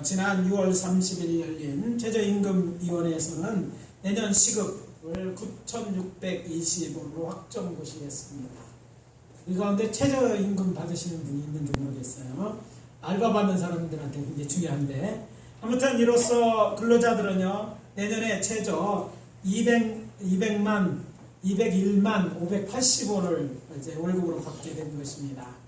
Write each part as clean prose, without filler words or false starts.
지난 6월 30일 열린 최저임금위원회에서는 내년 시급을 9,620원으로 확정 고시했습니다. 이 가운데 최저임금 받으시는 분이 있는지 모르겠어요. 알바 받는 사람들한테 굉장히 중요한데, 아무튼 이로써 근로자들은요, 내년에 최저 201만 580원을 이제 월급으로 받게 된 것입니다.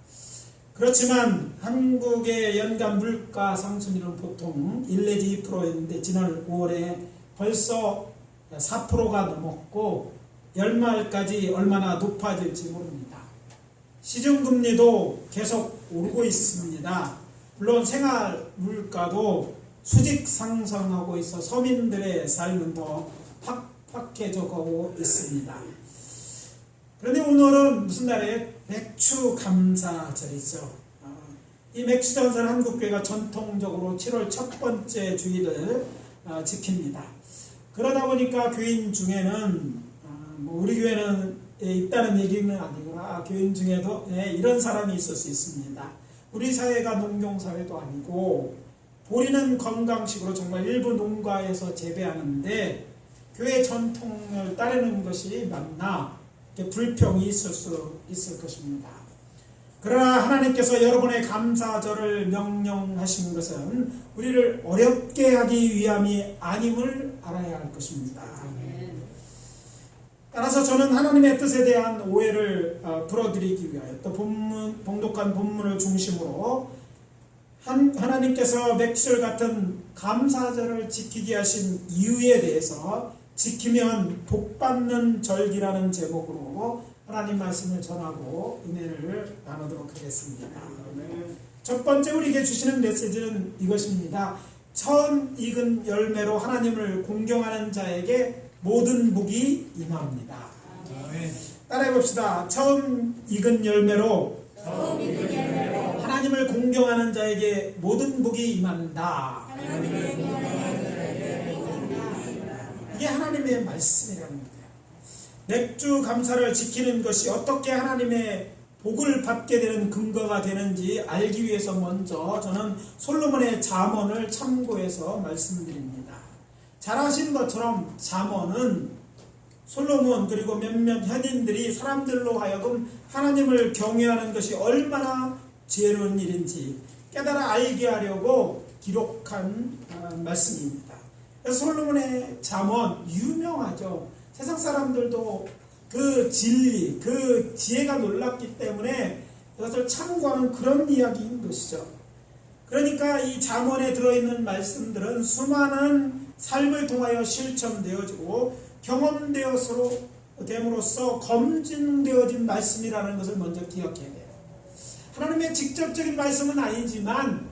그렇지만 한국의 연간 물가 상승률은 보통 1 내지 2%였는데 지난 5월에 벌써 4%가 넘었고 연말까지 얼마나 높아질지 모릅니다. 시중금리도 계속 오르고 있습니다. 물론 생활 물가도 수직 상승하고 있어 서민들의 삶은 더 팍팍해져 가고 있습니다. 그런데 오늘은 무슨 날이에요? 맥주 감사절이죠. 이 맥주 전설 한국교회가 전통적으로 7월 첫 번째 주일을 지킵니다. 그러다 보니까 교인 중에는 우리 교회는 있다는 얘기는 아니구나. 교인 중에도 이런 사람이 있을 수 있습니다. 우리 사회가 농경사회도 아니고 보리는 건강식으로 정말 일부 농가에서 재배하는데 교회 전통을 따르는 것이 맞나? 불평이 있을 수 있을 것입니다. 그러나 하나님께서 여러분의 감사절을 명령하신 것은 우리를 어렵게 하기 위함이 아님을 알아야 할 것입니다. 따라서 저는 하나님의 뜻에 대한 오해를 풀어드리기 위하여 또 봉독한 본문을 중심으로 하나님께서 맥주절 같은 감사절을 지키게 하신 이유에 대해서 지키면 복받는 절기라는 제목으로 하나님 말씀을 전하고 은혜를 나누도록 하겠습니다. 첫 번째 우리에게 주시는 메시지는 이것입니다. 처음 익은 열매로 하나님을 공경하는 자에게 모든 복이 임합니다. 따라해 봅시다. 처음 익은 열매로 하나님을 공경하는 자에게 모든 복이 임한다. 이게 하나님의 말씀이라는 거예요. 맥주 감사를 지키는 것이 어떻게 하나님의 복을 받게 되는 근거가 되는지 알기 위해서 먼저 저는 솔로몬의 잠언을 참고해서 말씀드립니다. 잘 아시는 것처럼 잠언은 솔로몬 그리고 몇몇 현인들이 사람들로 하여금 하나님을 경외하는 것이 얼마나 지혜로운 일인지 깨달아 알게 하려고 기록한 말씀입니다. 솔로몬의 잠언 유명하죠. 세상 사람들도 그 진리, 그 지혜가 놀랍기 때문에 이것을 참고하는 그런 이야기인 것이죠. 그러니까 이 잠언에 들어있는 말씀들은 수많은 삶을 통하여 실천되어지고 경험되어서 검증되어진 말씀이라는 것을 먼저 기억해야 돼요. 하나님의 직접적인 말씀은 아니지만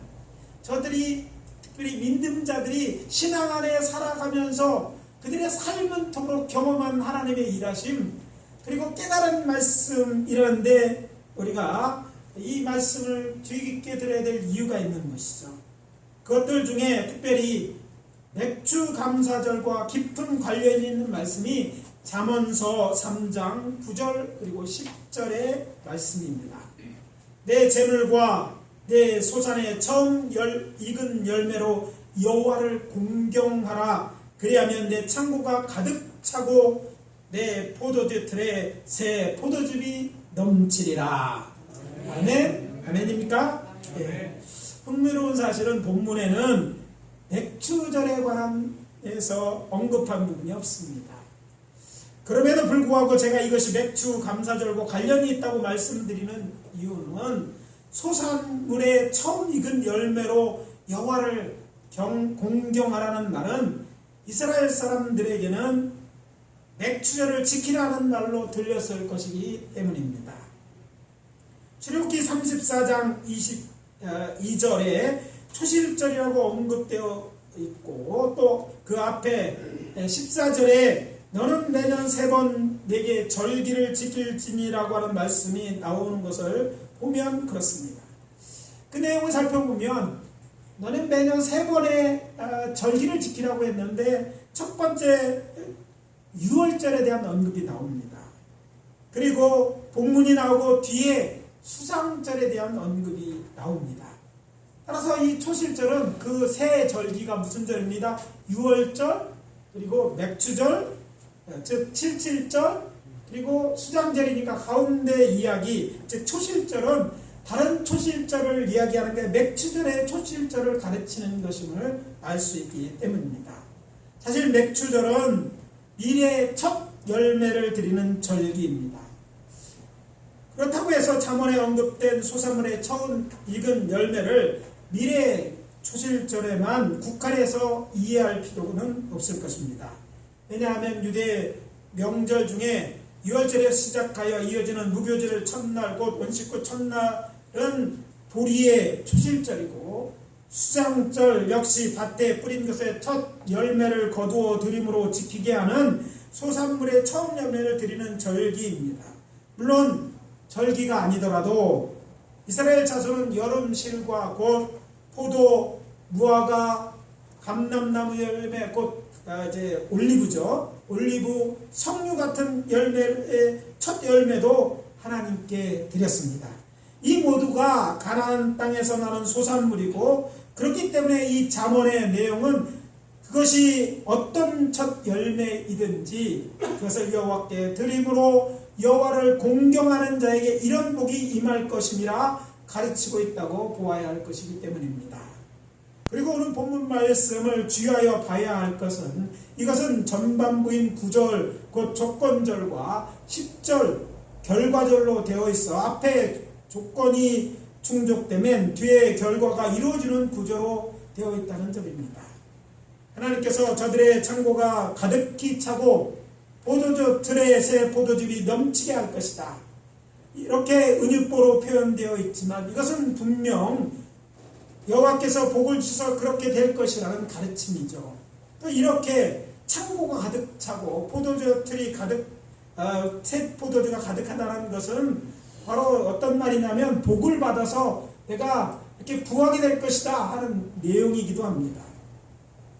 저들이 특별히 믿음자들이 신앙 안에 살아가면서 그들의 삶은 통으로 경험한 하나님의 일하심 그리고 깨달은 말씀이라는데 우리가 이 말씀을 주의 깊게 들어야 될 이유가 있는 것이죠. 그것들 중에 특별히 맥주 감사절과 깊은 관련이 있는 말씀이 잠언서 3장 9절 그리고 10절의 말씀입니다. 내 재물과 내 소산의 처음 익은 열매로 여호와를 공경하라. 그리하면 내 창고가 가득 차고 내 포도주 틀에 새 포도즙이 넘치리라. 아멘? 아멘입니까? 네. 흥미로운 사실은 본문에는 맥주절에 관해서 언급한 부분이 없습니다. 그럼에도 불구하고 제가 이것이 맥주 감사절과 관련이 있다고 말씀드리는 이유는 소산물의 처음 익은 열매로 여호와를 공경하라는 말은 이스라엘 사람들에게는 맥주절을 지키라는 말로 들렸을 것이기 때문입니다. 출애굽기 34장 22절에 초실절이라고 언급되어 있고 또 그 앞에 14절에 너는 매년 3번 내게 절기를 지킬지니라고 하는 말씀이 나오는 것을 보면 그렇습니다. 그 내용을 살펴보면 너는 매년 3번의 절기를 지키라고 했는데 첫 번째 6월절에 대한 언급이 나옵니다. 그리고 본문이 나오고 뒤에 수상절에 대한 언급이 나옵니다. 따라서 이 초실절은 그 세 절기가 무슨 절입니다. 유월절, 그리고 맥추절, 즉 칠칠절, 그리고 수장절이니까 가운데 이야기, 즉 초실절은 다른 초실절을 이야기하는 게 맥추절의 초실절을 가르치는 것임을 알 수 있기 때문입니다. 사실 맥추절은 미래의 첫 열매를 드리는 절기입니다. 그렇다고 해서 잠언에 언급된 소산물의 처음 익은 열매를 미래의 초실절에만 국한해서 이해할 필요는 없을 것입니다. 왜냐하면 유대 명절 중에 유월절에 시작하여 이어지는 무교절 첫날 곧 원식구 첫날은 보리의 초실절이고, 수장절 역시 밭에 뿌린 것의 첫 열매를 거두어 드림으로 지키게 하는 소산물의 처음 열매를 드리는 절기입니다. 물론 절기가 아니더라도 이스라엘 자손은 여름실과 곧 포도, 무화과, 감람나무 열매, 곧 이제 올리브죠. 올리브, 석류 같은 열매의 첫 열매도 하나님께 드렸습니다. 이 모두가 가나안 땅에서 나는 소산물이고, 그렇기 때문에 이 잠언의 내용은 그것이 어떤 첫 열매이든지 그것을 여호와께 드림으로 여호와를 공경하는 자에게 이런 복이 임할 것임이라 가르치고 있다고 보아야 할 것이기 때문입니다. 그리고 오늘 본문 말씀을 주의하여 봐야 할 것은, 이것은 전반부인 9절 곧 조건절과 10절 결과절로 되어 있어 앞에 조건이 충족되면 뒤에 결과가 이루어지는 구조로 되어 있다는 점입니다. 하나님께서 저들의 창고가 가득히 차고 포도주 틀에 새 포도즙이 넘치게 할 것이다, 이렇게 은유보로 표현되어 있지만 이것은 분명 여호와께서 복을 주셔서 그렇게 될 것이라는 가르침이죠. 또 이렇게 창고가 가득 차고 포도주 틀이 새 포도주가 가득하다는 것은 바로 어떤 말이냐면 복을 받아서 내가 이렇게 부하게 될 것이다 하는 내용이기도 합니다.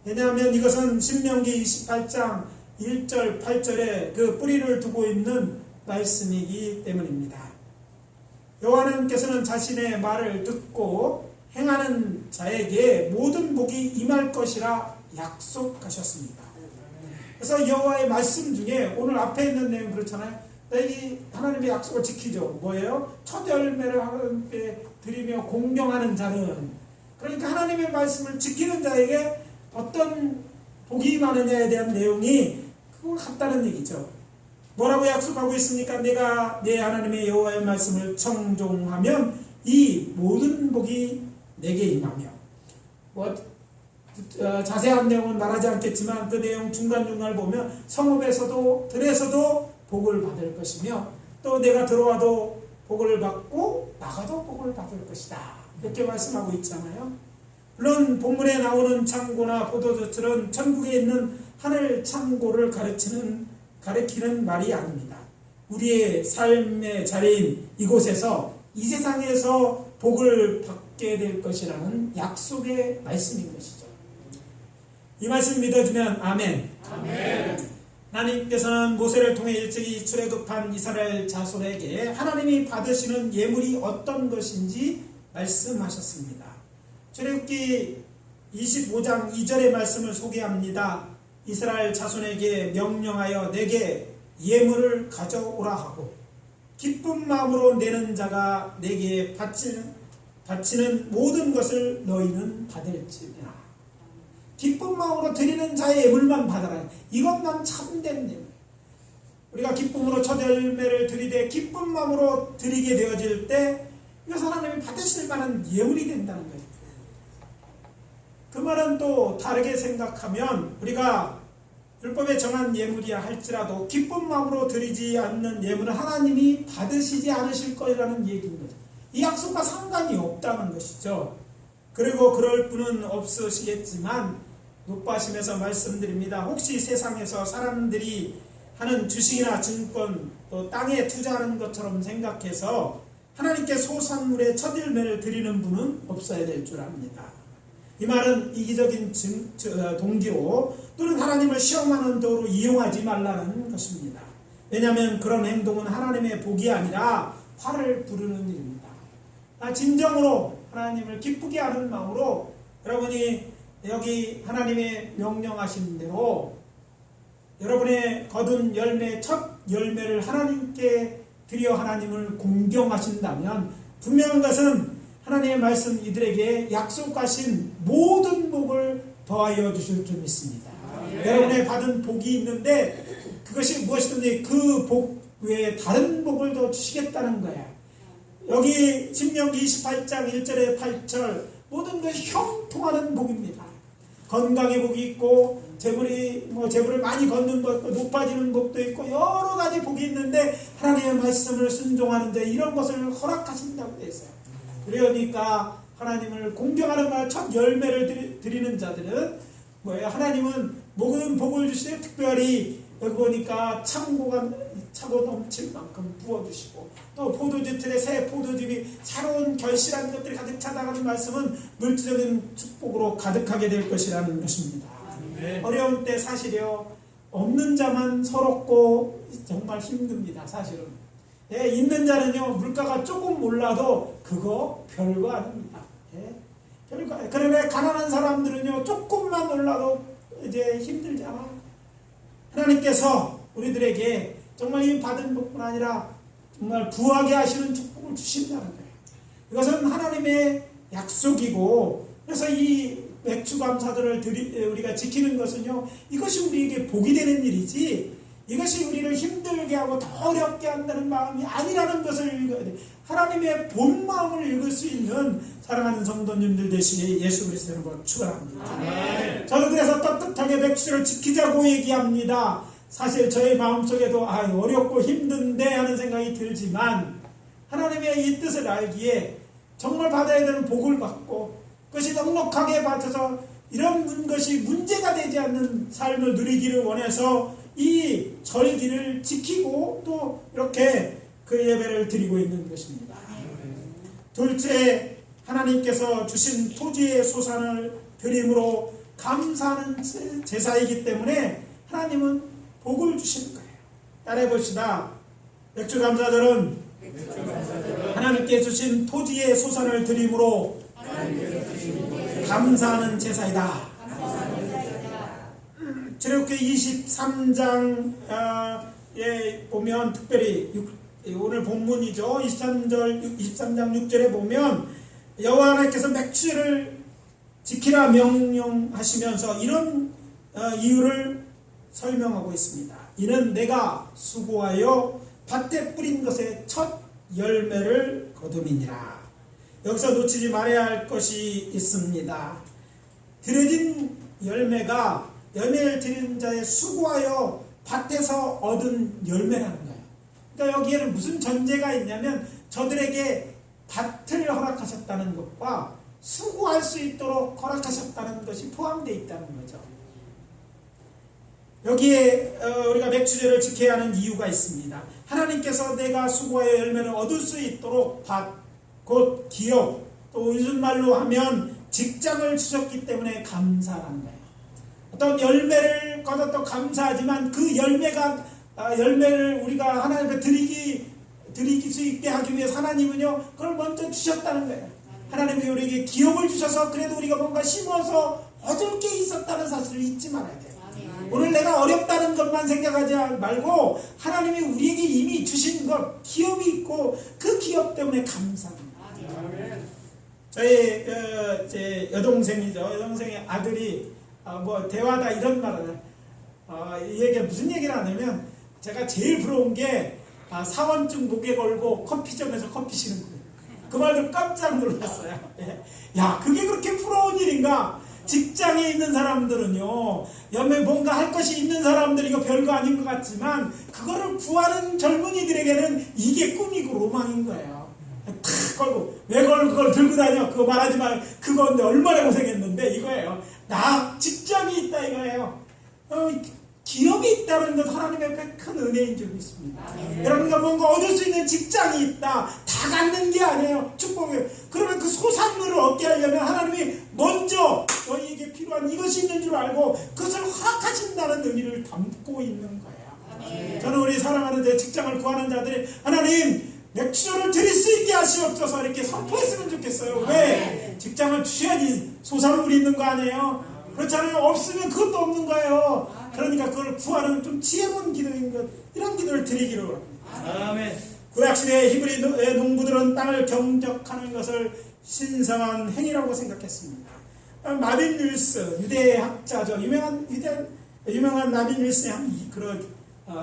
왜냐하면 이것은 신명기 28장 1절 8절에 그 뿌리를 두고 있는 말씀이기 때문입니다. 여호와 하나님께서는 자신의 말을 듣고 행하는 자에게 모든 복이 임할 것이라 약속하셨습니다. 그래서 여호와의 말씀 중에 오늘 앞에 있는 내용 그렇잖아요. 이 하나님의 약속을 지키죠. 뭐예요? 첫 열매를 하나님께 드리며 공경하는 자는, 그러니까 하나님의 말씀을 지키는 자에게 어떤 복이 많으냐에 대한 내용이 그걸 같다는 얘기죠. 뭐라고 약속하고 있습니까? 내가 내 하나님의 여호와의 말씀을 청종하면 이 모든 복이 내게 임하며, 자세한 내용은 말하지 않겠지만 그 내용 중간중간을 보면 성읍에서도 들에서도 복을 받을 것이며, 또 내가 들어와도 복을 받고 나가도 복을 받을 것이다, 이렇게 말씀하고 있잖아요. 물론 본문에 나오는 창고나 포도주들은 천국에 있는 하늘 창고를 가리키는 말이 아닙니다. 우리의 삶의 자리인 이곳에서, 이 세상에서 복을 받게 될 것이라는 약속의 말씀인 것이죠. 이 말씀 믿어주면 아멘. 아멘. 하나님께서는 모세를 통해 일찍이 출애굽한 이스라엘 자손에게 하나님이 받으시는 예물이 어떤 것인지 말씀하셨습니다. 출애굽기 25장 2절의 말씀을 소개합니다. 이스라엘 자손에게 명령하여 내게 예물을 가져오라 하고 기쁜 마음으로 내는 자가 내게 바치는 모든 것을 너희는 받을지니라. 기쁜 마음으로 드리는 자의 예물만 받아라. 이것만 참된 예물. 우리가 기쁨으로 첫 열매를 드리되 기쁜 마음으로 드리게 되어질 때 이것은 하나님이 받으실 만한 예물이 된다는 거예요. 그 말은 또 다르게 생각하면 우리가 율법에 정한 예물이야 할지라도 기쁜 마음으로 드리지 않는 예물은 하나님이 받으시지 않으실 거라는 얘기인 거죠. 이 약속과 상관이 없다는 것이죠. 그리고 그럴 분은 없으시겠지만 높아심에서 말씀드립니다. 혹시 세상에서 사람들이 하는 주식이나 증권 또 땅에 투자하는 것처럼 생각해서 하나님께 소산물의 첫 열매를 드리는 분은 없어야 될 줄 압니다. 이 말은 이기적인 동기로 또는 하나님을 시험하는 도로 이용하지 말라는 것입니다. 왜냐하면 그런 행동은 하나님의 복이 아니라 화를 부르는 일입니다. 진정으로 하나님을 기쁘게 하는 마음으로 여러분이 여기 하나님의 명령하신 대로 여러분의 거둔 열매, 첫 열매를 하나님께 드려 하나님을 공경하신다면 분명한 것은 하나님의 말씀 이들에게 약속하신 모든 복을 더하여 주실 줄 믿습니다. 여러분의 받은 복이 있는데 그것이 무엇이든지 그 복 외에 다른 복을 더 주시겠다는 거야. 여기 신명기 28장 1절에 8절 모든 것이 형통하는 복입니다. 건강의 복이 있고 재물을 많이 걷는 것, 높아지는 복도 있고 여러 가지 복이 있는데 하나님의 말씀을 순종하는데 이런 것을 허락하신다고 되어 있어요. 그러니까 하나님을 공경하는 말 첫 열매를 드리는 자들은 뭐예요? 하나님은 모든 복을 주시되 특별히 여기 보니까 창고가 차고 넘칠 만큼 부어주시고 또 포도주 틀에 새 포도즙이 새로운 결실한 것들이 가득 차다가는 말씀은 물질적인 축복으로 가득하게 될 것이라는 것입니다. 어려운 때 사실요 없는 자만 서럽고 정말 힘듭니다. 사실은 있는 자는요 물가가 조금 올라도 그거 별거 아닙니다. 별거. 그런데 가난한 사람들은요 조금만 올라도 이제 힘들잖아. 하나님께서 우리들에게 정말 이 받은 복뿐 아니라 정말 부하게 하시는 축복을 주신다는 거예요. 이것은 하나님의 약속이고 그래서 이 맥주감사절을 우리가 지키는 것은요 이것이 우리에게 복이 되는 일이지 이것이 우리를 힘들게 하고 더 어렵게 한다는 마음이 아니라는 것을 읽어야 돼요. 하나님의 본 마음을 읽을 수 있는 사랑하는 성도님들 되시기에 예수 그리스도의 이름으로 축원합니다. 저는 그래서 떳떳하게 맥주를 지키자고 얘기합니다. 사실 저의 마음속에도 어렵고 힘든데 하는 생각이 들지만 하나님의 이 뜻을 알기에 정말 받아야 되는 복을 받고 그것이 넉넉하게 받아서 이런 것이 문제가 되지 않는 삶을 누리기를 원해서 이 절기를 지키고 또 이렇게 그 예배를 드리고 있는 것입니다. 둘째, 하나님께서 주신 토지의 소산을 드림으로 감사하는 제사이기 때문에 하나님은 복을 주시는 거예요. 따라해 봅시다. 맥주감사절은 하나님께 주신 토지의 소산을 드림으로 감사하는 제사이다. 출애굽기 23장에 보면 특별히 오늘 본문이죠. 23장 6절에 보면 여호와 하나님께서 맥주를 지키라 명령하시면서 이런 이유를 설명하고 있습니다. 이는 내가 수고하여 밭에 뿌린 것의 첫 열매를 거둠이니라. 여기서 놓치지 말아야 할 것이 있습니다. 들여진 열매가 열매를 드리는 자의 수고하여 밭에서 얻은 열매라는 거예요. 그러니까 여기에는 무슨 전제가 있냐면 저들에게 밭을 허락하셨다는 것과 수고할 수 있도록 허락하셨다는 것이 포함되어 있다는 거죠. 여기에 우리가 맥주제를 지켜야 하는 이유가 있습니다. 하나님께서 내가 수고하여 열매를 얻을 수 있도록 밭, 곧 기업, 또 요즘말로 하면 직장을 주셨기 때문에 감사한 거예요. 어떤 열매를 거뒀던 감사하지만 그 열매를 우리가 하나님께 드리기 수 있게 하기 위해서 하나님은요 그걸 먼저 주셨다는 거예요. 하나님이 우리에게 기업을 주셔서 그래도 우리가 뭔가 심어서 얻을 게 있었다는 사실을 잊지 말아야 돼요. 오늘 내가 어렵다는 것만 생각하지 말고 하나님이 우리에게 이미 주신 것 기업이 있고 그 기업 때문에 감사합니다. 저희 제 여동생이죠. 여동생의 아들이 대화다 이런 말을 이 얘기가 무슨 얘기를 하냐면 제가 제일 부러운 게 사원증 목에 걸고 커피점에서 커피 시는 거예요. 그 말도 깜짝 놀랐어요. 야 그게 그렇게 부러운 일인가? 직장에 있는 사람들은요 옆에 뭔가 할 것이 있는 사람들 이거 별거 아닌 것 같지만 그거를 구하는 젊은이들에게는 이게 꿈이고 로망인 거예요. 탁 걸고 왜 그걸 들고 다녀? 그거 말하지 말. 그건데 얼마나 고생했는데 이거예요. 나 직장이 있다 이거예요. 기업이 있다는 것 하나님의 큰 은혜인 줄 믿습니다. 여러분과 뭔가 얻을 수 있는 직장이 있다. 다 갖는 게 아니에요. 축복이에요. 그러면 그 소산물을 얻게 하려면 하나님이 먼저 너희에게 필요한 이것이 있는 줄 알고 그것을 허락하신다는 의미를 담고 있는 거예요. 저는 우리 사랑하는 제 직장을 구하는 자들이 하나님 맥주를 드릴 수 있게 하시옵소서 이렇게 선포했으면 좋겠어요. 왜? 직장을 주셔야지 소산물이 있는 거 아니에요? 그렇잖아요. 없으면 그것도 없는 거예요. 그러니까 그걸 구하는 좀 지혜로운 기도인 것, 이런 기도를 드리기로 합니다. 아멘. 구약시대 히브리 농부들은 땅을 경작하는 것을 신성한 행위라고 생각했습니다. 마빈 윌스 유대 학자죠. 유명한 마빈 윌스의 그런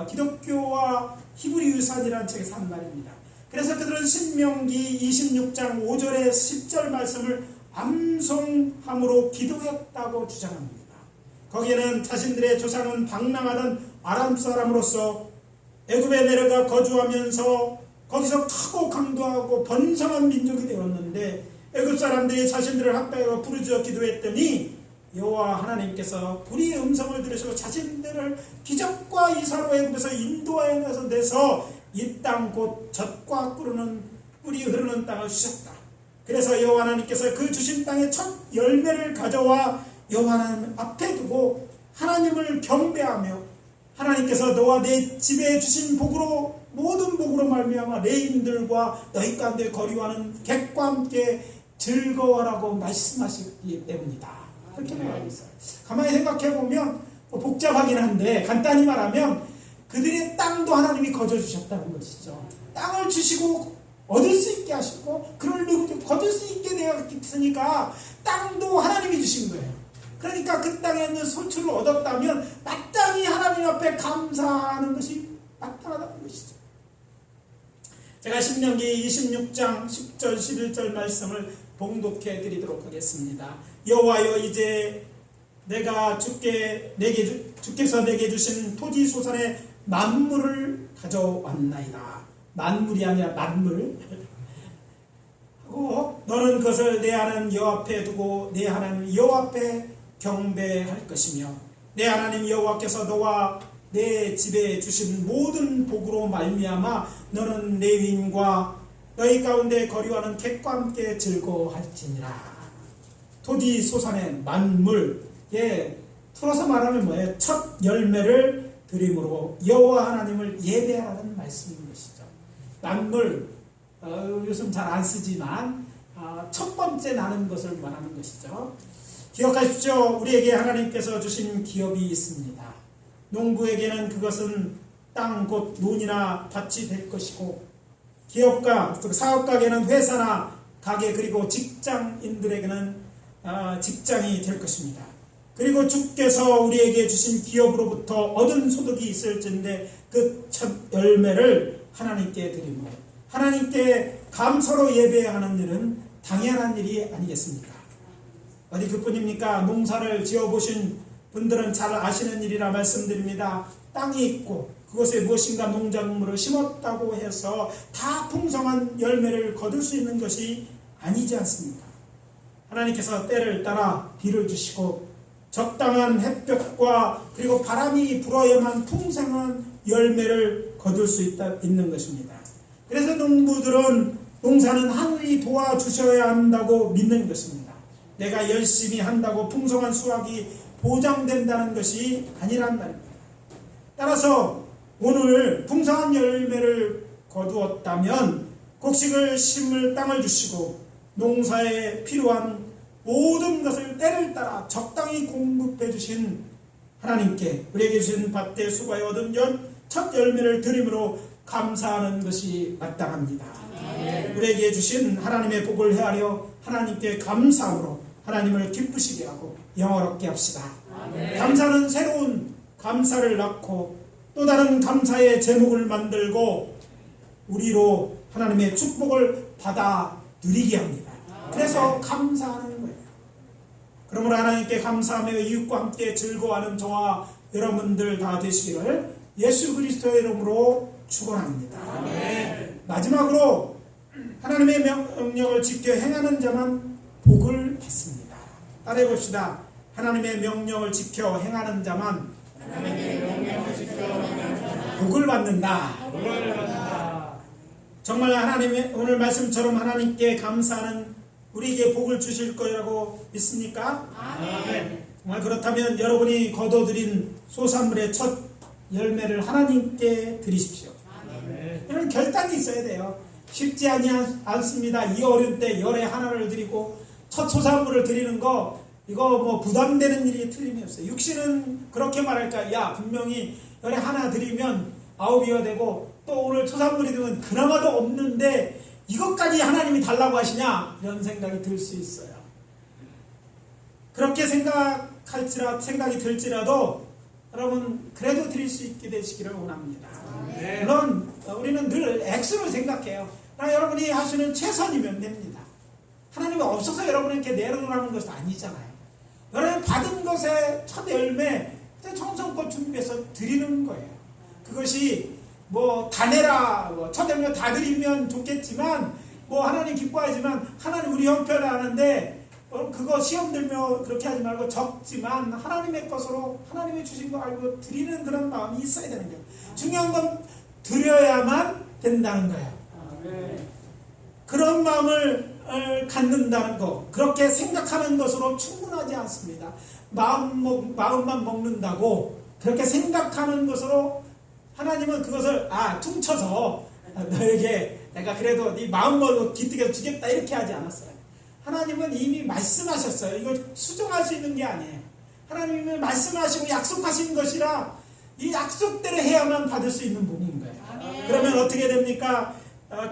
기독교와 히브리 유산이라는 책에서 한 말입니다. 그래서 그들은 신명기 26장 5절의 10절 말씀을 암송함으로 기도했다고 주장합니다. 거기에는 자신들의 조상은 방랑하던 아람 사람으로서 애굽에 내려가 거주하면서 거기서 크고 강도하고 번성한 민족이 되었는데 애굽 사람들이 자신들을 합당하고 부르짖어 기도했더니 여호와 하나님께서 불의의 음성을 들으시고 자신들을 기적과 이사로 애굽에서 인도하여 내서 이 땅 곧 젖과 꿀이 흐르는 땅을 주셨다. 그래서 여호와 하나님께서 그 주신 땅의 첫 열매를 가져와 여호와 하나님 앞에 두고 하나님을 경배하며 하나님께서 너와 내 집에 주신 복으로 모든 복으로 말미암아 레인들과 너희 가운데 거류하는 객과 함께 즐거워라고 말씀하셨기 때문이다. 그렇게 말하고 있어요. 가만히 생각해 보면 복잡하긴 한데 간단히 말하면 그들의 땅도 하나님이 거저주셨다는 것이죠. 땅을 주시고 얻을 수 있게 하시고 그를 거둘 수 있게 되었으니까 땅도 하나님이 주신 거예요. 그러니까 그 땅에 있는 소출을 얻었다면 마땅히 하나님 앞에 감사하는 것이 마땅하다는 것이죠. 제가 신명기 26장 10절 11절 말씀을 봉독해 드리도록 하겠습니다. 여호와여 이제 내가 주께서 내게 주신 토지 소산의 만물을 가져왔나이다. 만물이 아니라 만물. 하고 너는 그것을 내 하나님 여호와 앞에 두고 내 하나님 여호와 앞에 경배할 것이며 내 하나님 여호와께서 너와 내 집에 주신 모든 복으로 말미암아 너는 레위인과 너희 가운데 거류하는 객과 함께 즐거워할지니라. 토지 소산의 만물, 풀어서 말하면 뭐예요? 첫 열매를 드림으로 여호와 하나님을 예배하라는 말씀인 것이죠. 만물, 요즘 잘 안 쓰지만 첫 번째 나는 것을 말하는 것이죠. 기억하십시오. 우리에게 하나님께서 주신 기업이 있습니다. 농부에게는 그것은 땅 곧 논이나 밭이 될 것이고 기업가, 사업가에게는 회사나 가게 그리고 직장인들에게는 직장이 될 것입니다. 그리고 주께서 우리에게 주신 기업으로부터 얻은 소득이 있을진데 그 첫 열매를 하나님께 드리고 하나님께 감사로 예배하는 일은 당연한 일이 아니겠습니까? 어디 그뿐입니까? 농사를 지어보신 분들은 잘 아시는 일이라 말씀드립니다. 땅이 있고 그것에 무엇인가 농작물을 심었다고 해서 다 풍성한 열매를 거둘 수 있는 것이 아니지 않습니까? 하나님께서 때를 따라 비를 주시고 적당한 햇볕과 그리고 바람이 불어야만 풍성한 열매를 거둘 수 있는 것입니다. 그래서 농사는 하늘이 도와주셔야 한다고 믿는 것입니다. 내가 열심히 한다고 풍성한 수확이 보장된다는 것이 아니란 말입니다. 따라서 오늘 풍성한 열매를 거두었다면 곡식을 심을 땅을 주시고 농사에 필요한 모든 것을 때를 따라 적당히 공급해 주신 하나님께 우리에게 주신 밭에 수고에 얻은 첫 열매를 드림으로 감사하는 것이 마땅합니다. 우리에게 주신 하나님의 복을 헤아려 하나님께 감사함으로 하나님을 기쁘시게 하고 영화롭게 합시다. 감사는 새로운 감사를 낳고 또 다른 감사의 제목을 만들고 우리로 하나님의 축복을 받아 누리게 합니다. 그래서 감사하는 거예요. 그러므로 하나님께 감사하며 이웃과 함께 즐거워하는 저와 여러분들 다 되시기를 예수 그리스도의 이름으로 축원합니다. 마지막으로 하나님의 명령을 지켜 행하는 자만 복을 받습니다. 따라해 봅시다. 하나님의 명령을 지켜 행하는 자만 복을 받는다. 정말 하나님의 오늘 말씀처럼 하나님께 감사하는 우리에게 복을 주실 거라고 믿습니까? 아멘. 정말 그렇다면 여러분이 거둬들인 소산물의 첫 열매를 하나님께 드리십시오. 아멘. 이런 결단이 있어야 돼요. 쉽지 않습니다. 이 어려운 때 열에 하나를 드리고 첫 소산물을 드리는 거 이거 뭐 부담되는 일이 틀림이 없어요. 육신은 그렇게 말할까? 야, 분명히 열에 하나 드리면 9이가 되고 또 오늘 초산물이 되면 그나마도 없는데 이것까지 하나님이 달라고 하시냐? 이런 생각이 들 수 있어요. 그렇게 생각이 들지라도 여러분 그래도 드릴 수 있게 되시기를 원합니다. 물론 우리는 늘 액수를 생각해요. 여러분이 하시는 최선이면 됩니다. 하나님이 없어서 여러분에게 내놓으라는 것은 아니잖아요. 여러분이 받은 것의 첫 열매, 청성껏 준비해서 드리는 거예요. 그것이 뭐 다 내라, 첫 열매 다 드리면 좋겠지만 하나님 기뻐하지만 하나님 우리 형편을 아는데 그거 시험 들며 그렇게 하지 말고 적지만 하나님의 것으로 하나님이 주신 거 알고 드리는 그런 마음이 있어야 되는 거예요. 중요한 건 드려야만 된다는 거예요. 그런 마음을 갖는다는 거, 그렇게 생각하는 것으로 충분하지 않습니다. 마음만 먹는다고 그렇게 생각하는 것으로 하나님은 그것을 퉁쳐서 너에게 내가 그래도 네 마음 먹고 기특해서 주겠다 이렇게 하지 않았어요. 하나님은 이미 말씀하셨어요. 이걸 수정할 수 있는 게 아니에요. 하나님은 말씀하시고 약속하신 것이라 이 약속대로 해야만 받을 수 있는 분인 거예요. 그러면 어떻게 됩니까?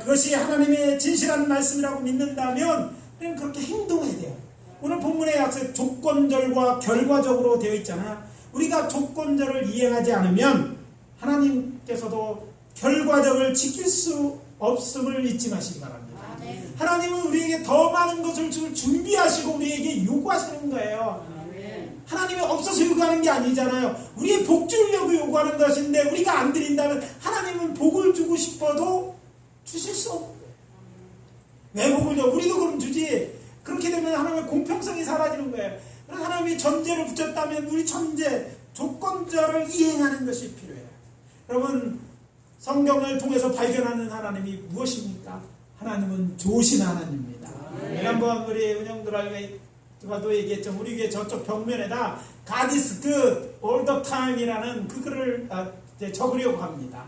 그것이 하나님의 진실한 말씀이라고 믿는다면 우리는 그렇게 행동해야 돼요. 오늘 본문의 약속 조건절과 결과적으로 되어 있잖아요. 우리가 조건절을 이행하지 않으면 하나님께서도 결과적을 지킬 수 없음을 잊지 마시기 바랍니다. 하나님은 우리에게 더 많은 것을 준비하시고 우리에게 요구하시는 거예요. 하나님이 없어서 요구하는 게 아니잖아요. 우리의 복 주려고 요구하는 것인데 우리가 안 드린다면 하나님은 복을 주고 싶어도 주실 수 없는 거예요. 왜 복을 줘? 우리도 그럼 주지. 그렇게 되면 하나님의 공평성이 사라지는 거예요. 하나님이 전제를 붙였다면 우리 전제, 조건절을 이행하는 것이 필요해요. 여러분 성경을 통해서 발견하는 하나님이 무엇입니까? 하나님은 좋으신 하나님입니다. 한번 우리 은영들하고도 얘기했죠. 우리 교회 저쪽 벽면에다 God is good all the time 이라는 그 글을 적으려고 합니다.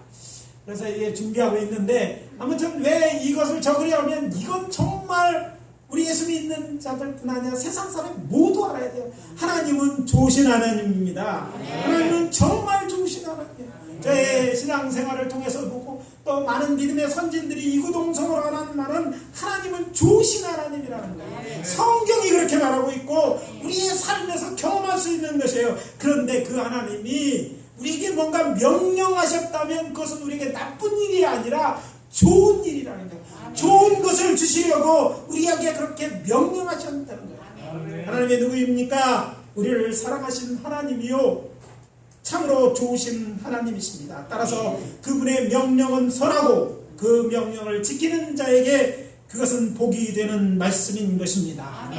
그래서 이게 준비하고 있는데 아무튼 왜 이것을 적으려 하면 이건 정말 우리 예수 믿는 자들뿐 아니라 세상 사람 모두 알아야 돼요. 하나님은 좋으신 하나님입니다. 하나님은 정말 좋으신 하나님이에요. 저의 신앙생활을 통해서 보고 또 많은 믿음의 선진들이 이구동성으로 하는 말은 하나님은 좋으신 하나님이라는 거예요. 성경이 그렇게 말하고 있고 우리의 삶에서 경험할 수 있는 것이에요. 그런데 그 하나님이 우리에게 뭔가 명령하셨다면 그것은 우리에게 나쁜 일이 아니라 좋은 일이라는 거예요. 좋은 것을 주시려고 우리에게 그렇게 명령하셨다는 거예요. 하나님이 누구입니까? 우리를 사랑하신 하나님이요 참으로 좋으신 하나님이십니다. 따라서 그분의 명령은 선하고 그 명령을 지키는 자에게 그것은 복이 되는 말씀인 것입니다.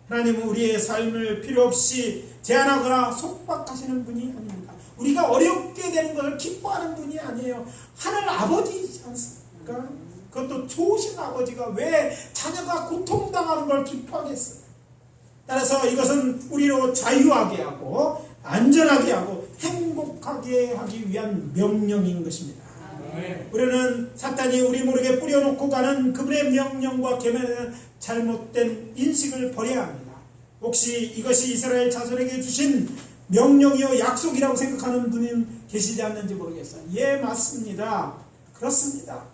하나님은 우리의 삶을 필요 없이 제한하거나 속박하시는 분이 아닙니다. 우리가 어렵게 되는 것을 기뻐하는 분이 아니에요. 하늘 아버지이지 않습니까? 그것도 좋으신 아버지가 왜 자녀가 고통당하는 걸 기뻐하겠어요? 따라서 이것은 우리로 자유하게 하고 안전하게 하고 행복하게 하기 위한 명령인 것입니다. 우리는 사탄이 우리 모르게 뿌려놓고 가는 그분의 명령과 계명에 잘못된 인식을 버려야 합니다. 혹시 이것이 이스라엘 자손에게 주신 명령이요 약속이라고 생각하는 분이 계시지 않는지 모르겠어요. 예, 맞습니다. 그렇습니다.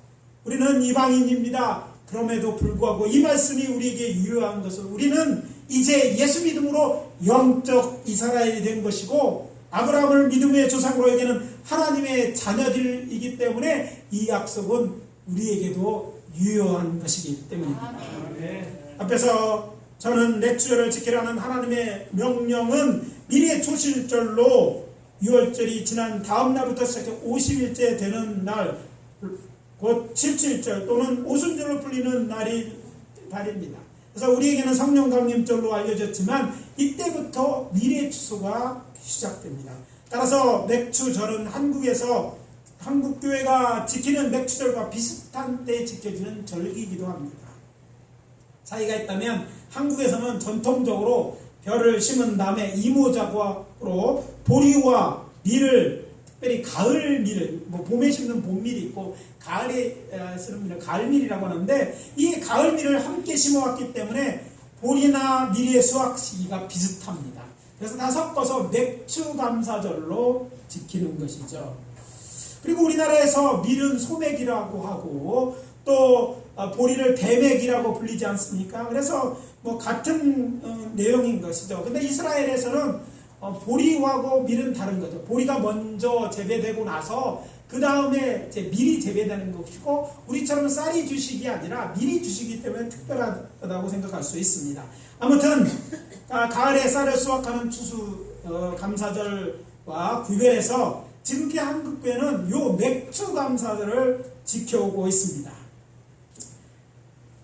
우리는 이방인입니다. 그럼에도 불구하고 이 말씀이 우리에게 유효한 것은 우리는 이제 예수 믿음으로 영적 이스라엘이 된 것이고 아브라함을 믿음의 조상으로 여기는 하나님의 자녀들이기 때문에 이 약속은 우리에게도 유효한 것이기 때문입니다. 앞에서 저는 렉주얼을 지키라는 하나님의 명령은 미래 초실절로 6월절이 지난 다음 날부터 시작해 50일째 되는 날, 곧 77절 또는 오순절로 풀리는 날입니다. 그래서 우리에게는 성령 강림절로 알려졌지만 이때부터 미래 추수가 시작됩니다. 따라서 맥추절은 한국에서 한국교회가 지키는 맥추절과 비슷한 때에 지켜지는 절기이기도 합니다. 차이가 있다면 한국에서는 전통적으로 벼를 심은 다음에 이모작업으로 보리와 밀을 특별히 가을 밀, 뭐 봄에 심는 봄밀이 있고 가을에 쓰는 밀을 가을밀이라고 하는데 이 가을밀을 함께 심어왔기 때문에 보리나 밀의 수확 시기가 비슷합니다. 그래서 다 섞어서 맥추감사절로 지키는 것이죠. 그리고 우리나라에서 밀은 소맥이라고 하고 또 보리를 대맥이라고 불리지 않습니까? 그래서 뭐 같은 내용인 것이죠. 근데 이스라엘에서는 보리하고 밀은 다른 거죠. 보리가 먼저 재배되고 나서 그 다음에 이제 밀이 재배되는 것이고 우리처럼 쌀이 주식이 아니라 밀이 주식이기 때문에 특별하다고 생각할 수 있습니다. 아무튼 가을에 쌀을 수확하는 추수 감사절과 구별해서 지금의 한국교회는 요 맥추감사절을 지켜오고 있습니다.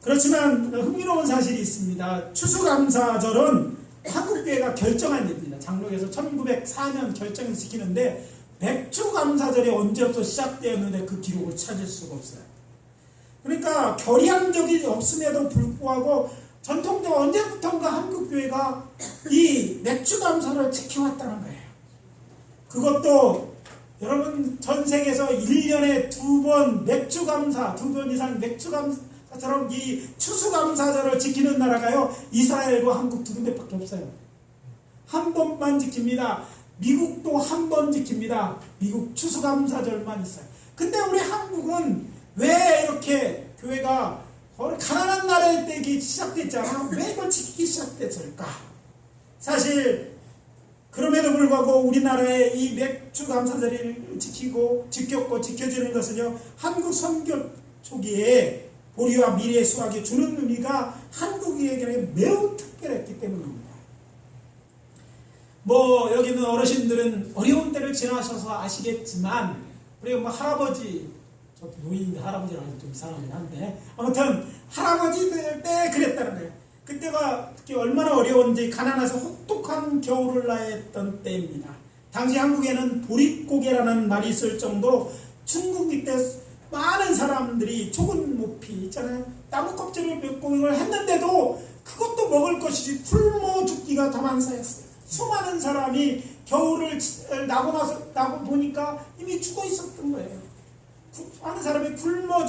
그렇지만 흥미로운 사실이 있습니다. 추수감사절은 한국교회가 결정한 일입니다. 장로교에서 1904년 결정을 지키는데 맥추감사절이 언제부터 시작되었는데 그 기록을 찾을 수가 없어요. 그러니까 결의함적이 없음에도 불구하고 전통적으로 언제부턴가 한국교회가 이 맥추감사를 지켜왔다는 거예요. 그것도 여러분 전 세계에서 1년에 2번 맥추감사, 2번 이상 맥추감사처럼 이 추수감사절을 지키는 나라가요 이스라엘과 한국 두 군데밖에 없어요. 한 번만 지킵니다. 미국도 한 번 지킵니다. 미국 추수감사절만 있어요. 근데 우리 한국은 왜 이렇게 교회가 가난한 나라일 때 이게 시작됐잖아. 왜 이걸 지키기 시작됐을까? 사실 그럼에도 불구하고 우리나라의 이 맥추감사절을 지켰고 지켜주는 것은요 한국 선교 초기에 보리와 밀의 수확이 주는 의미가 한국인에게는 매우 특별했기 때문입니다. 뭐 여기 있는 어르신들은 어려운 때를 지나셔서 아시겠지만 우리 뭐 할아버지, 저 노인인데 할아버지라고 좀 이상하긴 한데 아무튼 할아버지들 때 그랬다는 거예요. 그때가 특히 얼마나 어려운지 가난해서 혹독한 겨울을 나했던 때입니다. 당시 한국에는 보릿고개라는 말이 있을 정도로 중국이 때 많은 사람들이 좁은 모피 있잖아요. 나무 껍질을 메고 이걸 했는데도 그것도 먹을 것이지 굶어 죽기가 다만사였어요. 수많은 사람이 겨울을 나고 보니까 이미 죽어 있었던 거예요. 많은 사람이 굶어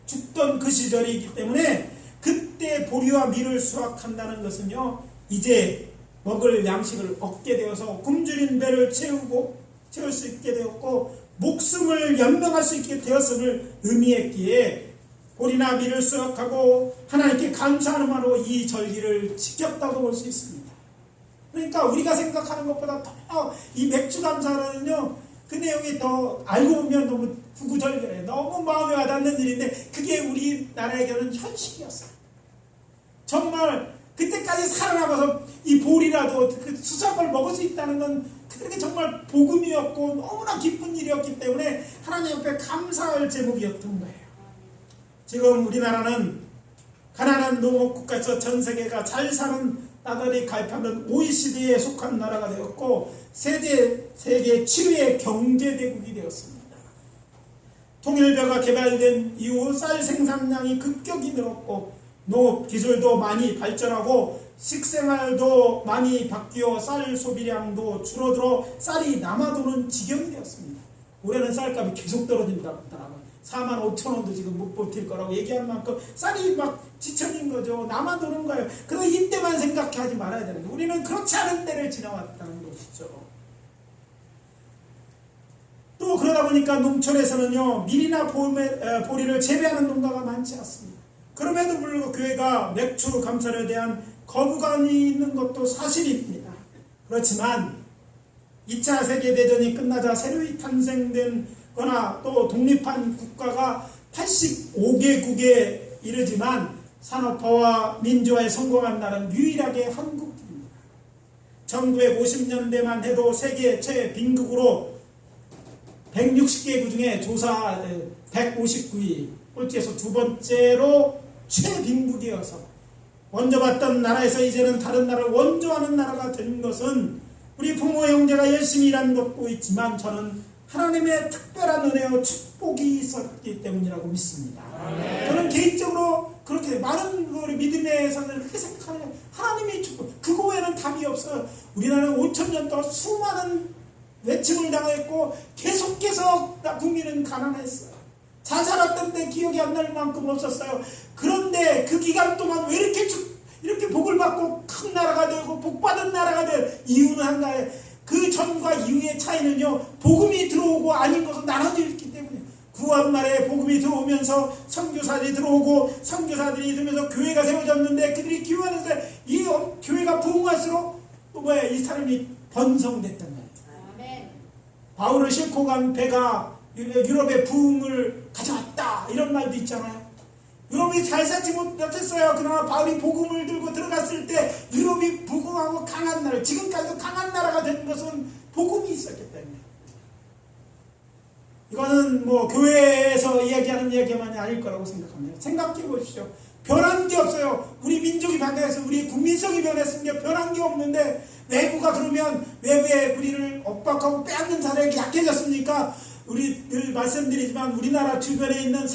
죽던 그 시절이기 때문에 그때 보리와 밀을 수확한다는 것은요 이제 먹을 양식을 얻게 되어서 굶주린 배를 채울 수 있게 되었고 목숨을 연명할 수 있게 되었음을 의미했기에 보리나 밀을 수확하고 하나님께 감사함으로 이 절기를 지켰다고 볼 수 있습니다. 그러니까 우리가 생각하는 것보다 더 이 맥추감사는요 그 내용이 더 알고 보면 너무 구구절절해. 너무 마음에 와닿는 일인데 그게 우리나라에게는 현실이었어요. 정말 그때까지 살아남아서 이 보리라도 그 수확을 먹을 수 있다는 건 그들에게 정말 복음이었고 너무나 기쁜 일이었기 때문에 하나님 앞에 감사할 제목이었던 거예요. 지금 우리나라는 가난한 농업국가에서 전 세계가 잘 사는 나라들이 가입하는 OECD에 속한 나라가 되었고 세계 7위의 경제대국이 되었습니다. 통일교가 개발된 이후 쌀 생산량이 급격히 늘었고 농업 기술도 많이 발전하고 식생활도 많이 바뀌어 쌀 소비량도 줄어들어 쌀이 남아도는 지경이 되었습니다. 올해는 쌀값이 계속 떨어진다고 하더라고요. 45,000원도 지금 못 버틸 거라고 얘기할 만큼 쌀이 막 지쳐진 거죠. 남아도는 거예요. 그래서 이때만 생각하지 말아야 되는 거예요. 우리는 그렇지 않은 때를 지나왔다는 것이죠. 또 그러다 보니까 농촌에서는요 밀이나 보리를 재배하는 농가가 많지 않습니다. 그럼에도 불구하고 교회가 맥추 감사에 대한 거부감이 있는 것도 사실입니다. 그렇지만 2차 세계대전이 끝나자 새로이 탄생된 거나 또 독립한 국가가 85개국에 이르지만 산업화와 민주화에 성공한 나라는 유일하게 한국입니다. 1950년대만 해도 세계 최빈국으로 160개국 중에 조사 159위 꼴찌에서 두 번째로 최빈국이어서 먼저 봤던 나라에서 이제는 다른 나라를 원조하는 나라가 된 것은 우리 부모 형제가 열심히 일한 것도 있지만 저는 하나님의 특별한 은혜와 축복이 있었기 때문이라고 믿습니다. 저는 개인적으로 그렇게 많은 우리 믿음의 사람들 그렇게 생각하는 하나님의 축복 그거 외에는 답이 없어요. 우리나라는 5,000년 동안 수많은 외침을 당했고 계속해서 국민은 가난했어요. 자살했던데 기억이 안 날 만큼 없었어요. 그런데 그 기간 동안 왜 이렇게 복을 받고 큰 나라가 되고 복받은 나라가 될 이유는 한가해. 그 전과 이후의 차이는요, 복음이 들어오고 아닌 것은 나눠져 있기 때문에, 구원말에 복음이 들어오면서 선교사들이 들어오고 선교사들이 들면서 교회가 세워졌는데, 그들이 기원해서 이 교회가 부흥할수록 또 이 사람이 번성됐단 말이에요. 바울을 싣고 간 배가 유럽의 부흥을 가져왔다, 이런 말도 있잖아요. 유럽이 잘 살지 못했어요. 그러나 바울이 복음을 들고 들어갔을 때 유럽이 부흥하고 강한 나라, 지금까지도 강한 나라가 된 것은 복음이 있었기 때문에. 이거는 교회에서 이야기하는 얘기만이 아닐 거라고 생각합니다. 생각해 보십시오. 변한 게 없어요. 우리 민족이 변해서 우리 국민성이 변했으니까 변한 게 없는데, 외부가 그러면 외부의 우리를 엇박하고 빼앗는 사람이 약해졌습니까? 우리 늘 말씀드리지만 우리나라 주변에 있는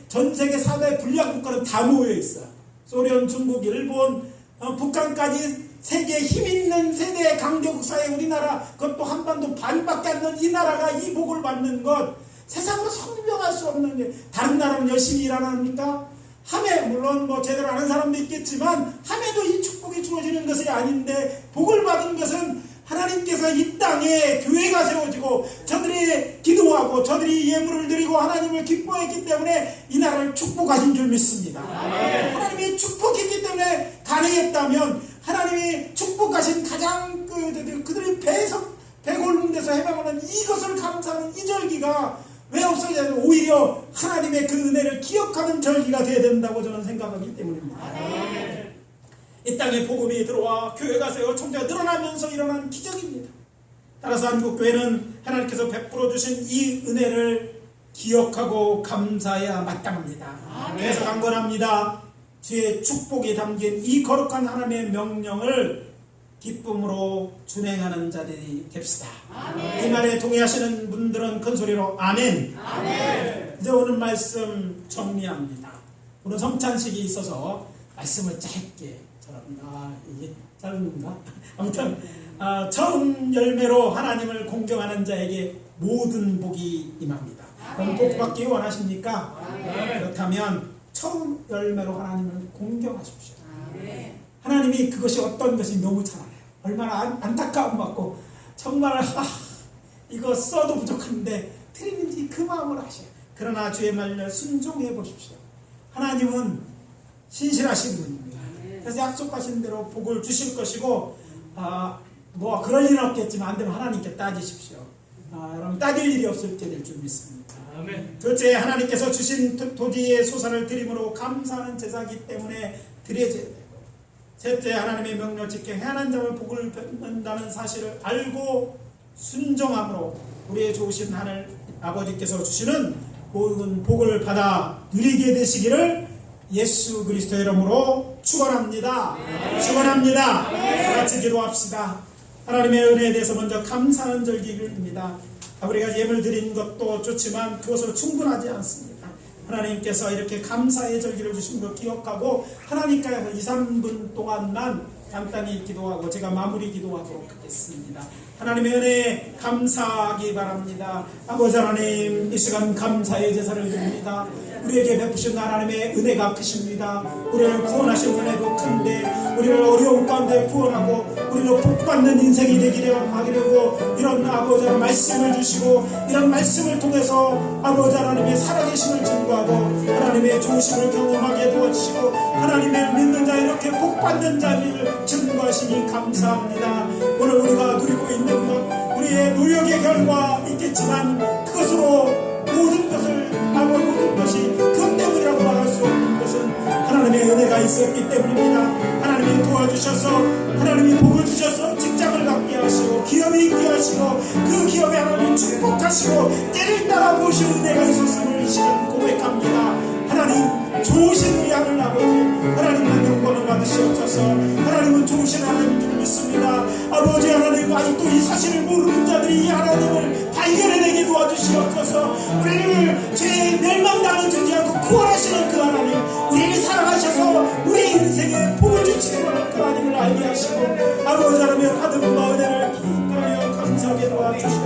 전 세계 4대 불량국가는 다 모여 있어요. 소련, 중국, 일본, 북한까지 세계에 힘있는 세대 강대국 사이에 우리나라, 그것도 한반도 반밖에 안 되는 이 나라가 이 복을 받는 것, 세상으로 설명할 수 없는 게, 다른 나라는 열심히 일 안 합니까? 함에 물론 제대로 아는 사람도 있겠지만 함에도 이 축복이 주어지는 것이 아닌데, 복을 받은 것은 하나님께서 이 땅에 교회가 세워지고 저들이 기도하고 저들이 예물을 드리고 하나님을 기뻐했기 때문에 이 나라를 축복하신 줄 믿습니다. 하나님이 축복했기 때문에 가능했다면, 하나님이 축복하신 가장 그들이 배 고르는 데서 해방하는 이것을 감사하는 이 절기가 왜 없어져야 되고, 오히려 하나님의 그 은혜를 기억하는 절기가 되어야 된다고 저는 생각하기 때문입니다. 이 땅에 복음이 들어와 교회가 세워 총자가 늘어나면서 일어난 기적입니다. 따라서 한국교회는 하나님께서 베풀어 주신 이 은혜를 기억하고 감사해야 마땅합니다. 그래서 강건합니다. 주의 축복이 담긴 이 거룩한 하나님의 명령을 기쁨으로 준행하는 자들이 됩시다. 이 말에 동의하시는 분들은 큰 소리로 아멘. 이제 오늘 말씀 정리합니다. 오늘 성찬식이 있어서 말씀을 짧게, 이게 짧은가? 아무튼 처음 열매로 하나님을 공경하는 자에게 모든 복이 임합니다. 그럼 복 받기 원하십니까? 그렇다면 처음 열매로 하나님을 공경하십시오. 하나님이 그것이 어떤 것이 너무 잘 알아요. 얼마나 안타까움 받고 정말 이거 써도 부족한데 드리는지 그 마음을 아셔요. 그러나 주의 말을 순종해 보십시오. 하나님은 신실하신 분입니다. 그래서 약속하신 대로 복을 주실 것이고, 그럴 일은 없겠지만 안 되면 하나님께 따지십시오. 여러분, 따질 일이 없을 때 될 줄 믿습니다. 둘째, 하나님께서 주신 토지의 소산을 드림으로 감사하는 제사이기 때문에 드려져야 되고, 셋째, 하나님의 명령을 지켜 행하는 자는 복을 받는다는 사실을 알고 순종함으로 우리의 좋으신 하늘 아버지께서 주시는 모든 복을 받아 누리게 되시기를 예수 그리스도의 이름으로 축원합니다. 축원합니다. 다 같이 기도합시다. 하나님의 은혜에 대해서 먼저 감사하는 절기입니다. 우리가 예물 드린 것도 좋지만 그것으로 충분하지 않습니다. 하나님께서 이렇게 감사의 절기를 주신 것 기억하고 하나님께 2, 3분 동안만 간단히 기도하고 제가 마무리 기도하도록 하겠습니다. 하나님의 은혜에 감사하기 바랍니다. 아버지 하나님, 이 시간 감사의 제사를 드립니다. 우리에게 베푸신 하나님의 은혜가 크십니다. 우리를 구원하신 은혜도 큰데 우리를 어려움 가운데 구원하고 우리로 복받는 인생이 하기려고 이런 아버지 하나님 말씀을 주시고, 이런 말씀을 통해서 아버지 하나님의 살아계심을 증거하고 하나님의 좋으심을 경험하게 도와주시고 하나님을 믿는 자, 이렇게 복받는 자를 증거하시니 감사합니다. 오늘 우리가 누리고 있는 것, 우리의 노력의 결과 있겠지만 그것으로 모든 것이 그것 때문이라고 말할 수 없는 것은 하나님의 은혜가 있었기 때문입니다. 하나님이 도와주셔서, 하나님이 복을 주셔서 직장을 갖게 하시고 기업이 있게 하시고 그 기업에 하나님 축복하시고 때를 따라 보신 은혜가 있었음을 이 시간 고백합니다. 하나님, 좋으신 우리 하늘 아버지, 하나님만 영광을 받으시옵소서. 하나님은 좋으신 하나님인 줄 믿습니다. 아버지 하나님, 아직도 이 사실을 모르는 자들이 이 하나님을 발견해내게 도와주시옵소서. 우리를 죄의 멸망당하는 존재 않고 구원하시는 그 하나님, 우리를 사랑하셔서 우리 인생에 복을 주시는 그 하나님을 알게 하시고 아버지 하나님의 받은 은혜를 기뻐하며 감사하게 도와주시옵소서.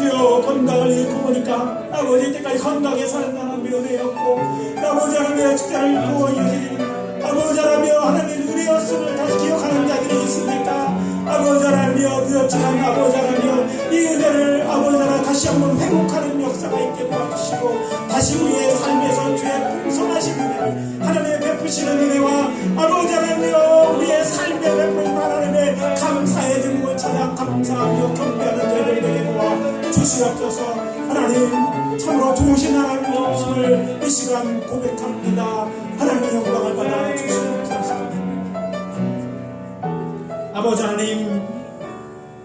주여 건강을 잃고 보니까 아버지 때까지 건강에 사는 사람이 은혜였고 아버지 하나님의 축자를 잃고 아버지 하나님 하나님의 은혜였음을 다시 기억하는 자들이 있습니까? 아버지 하나님이여 그렇지만 아버지 하나님이여 이 은혜를 아버지 하나님 다시 한번 회복하는 역사가 있게 도와주시고 다시 우리의 삶에서 주의 풍성하신 은혜를 하나님의 베푸시는 은혜와 아버지 하나님이여 우리의 삶에 베푸신 하나님의 감사의 제목을 찾아 감사하며 경배하는 저희들 되게 도와 주시옵소서. 하나님 참으로 좋으신 하나님이심을 이 시간 고백합니다. 하나님의 영광을 받아 주시옵소서. 아버지 하나님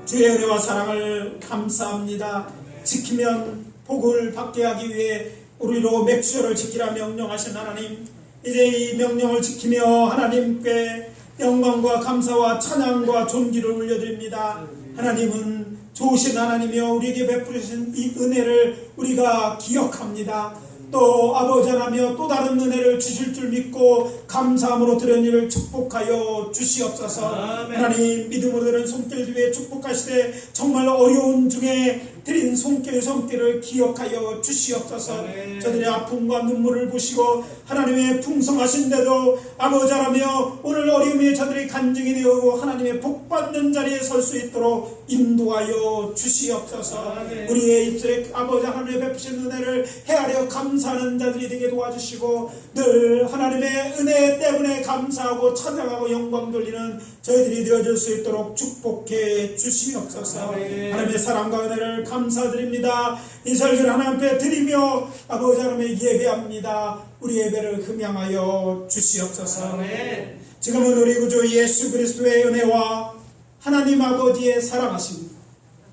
주의 은혜와 사랑을 감사합니다. 지키면 복을 받게 하기 위해 우리로 맥주절을 지키라 명령하신 하나님, 이제 이 명령을 지키며 하나님께 영광과 감사와 찬양과 존귀를 올려드립니다. 하나님은 좋으신 하나님이여 우리에게 베푸신 이 은혜를 우리가 기억합니다. 또 아버지 하나며 또 다른 은혜를 주실 줄 믿고 감사함으로 드린 일을 축복하여 주시옵소서. 아멘. 하나님 믿음으로 드린 손길 위에 축복하시되 정말 어려운 중에 드린 손길을 기억하여 주시옵소서. 아멘. 저들의 아픔과 눈물을 보시고 하나님의 풍성하신데도 아버지 하나며 오늘 어려움에 저들이 간증이 되고 하나님의 복받는 자리에 설 수 있도록 인도하여 주시옵소서. 아멘. 우리의 입술에 아버지 하나님의 베푸신 은혜를 헤아려 감사하는 자들이 되게 도와주시고 늘 하나님의 은혜 때문에 감사하고 찬양하고 영광 돌리는 저희들이 되어줄 수 있도록 축복해 주시옵소서. 아멘. 하나님의 사랑과 은혜를 감사드립니다. 이 설교를 하나님 앞에 드리며 아버지 하나님의 예배합니다. 우리 예배를 흠양하여 주시옵소서. 아멘. 지금은 우리 구주 예수 그리스도의 은혜와 하나님 아버지의 사랑하심,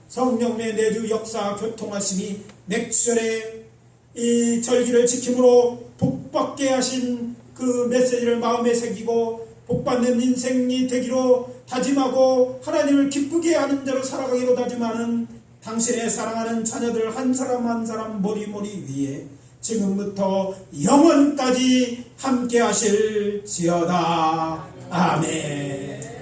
성령의 내주 역사 교통하심이 맥주절에 이 절기를 지킴으로 복받게 하신 그 메시지를 마음에 새기고 복받는 인생이 되기로 다짐하고 하나님을 기쁘게 하는 자로 살아가기로 다짐하는 당신의 사랑하는 자녀들 한 사람 한 사람 머리머리 위에 지금부터 영원까지 함께 하실지어다. 아멘.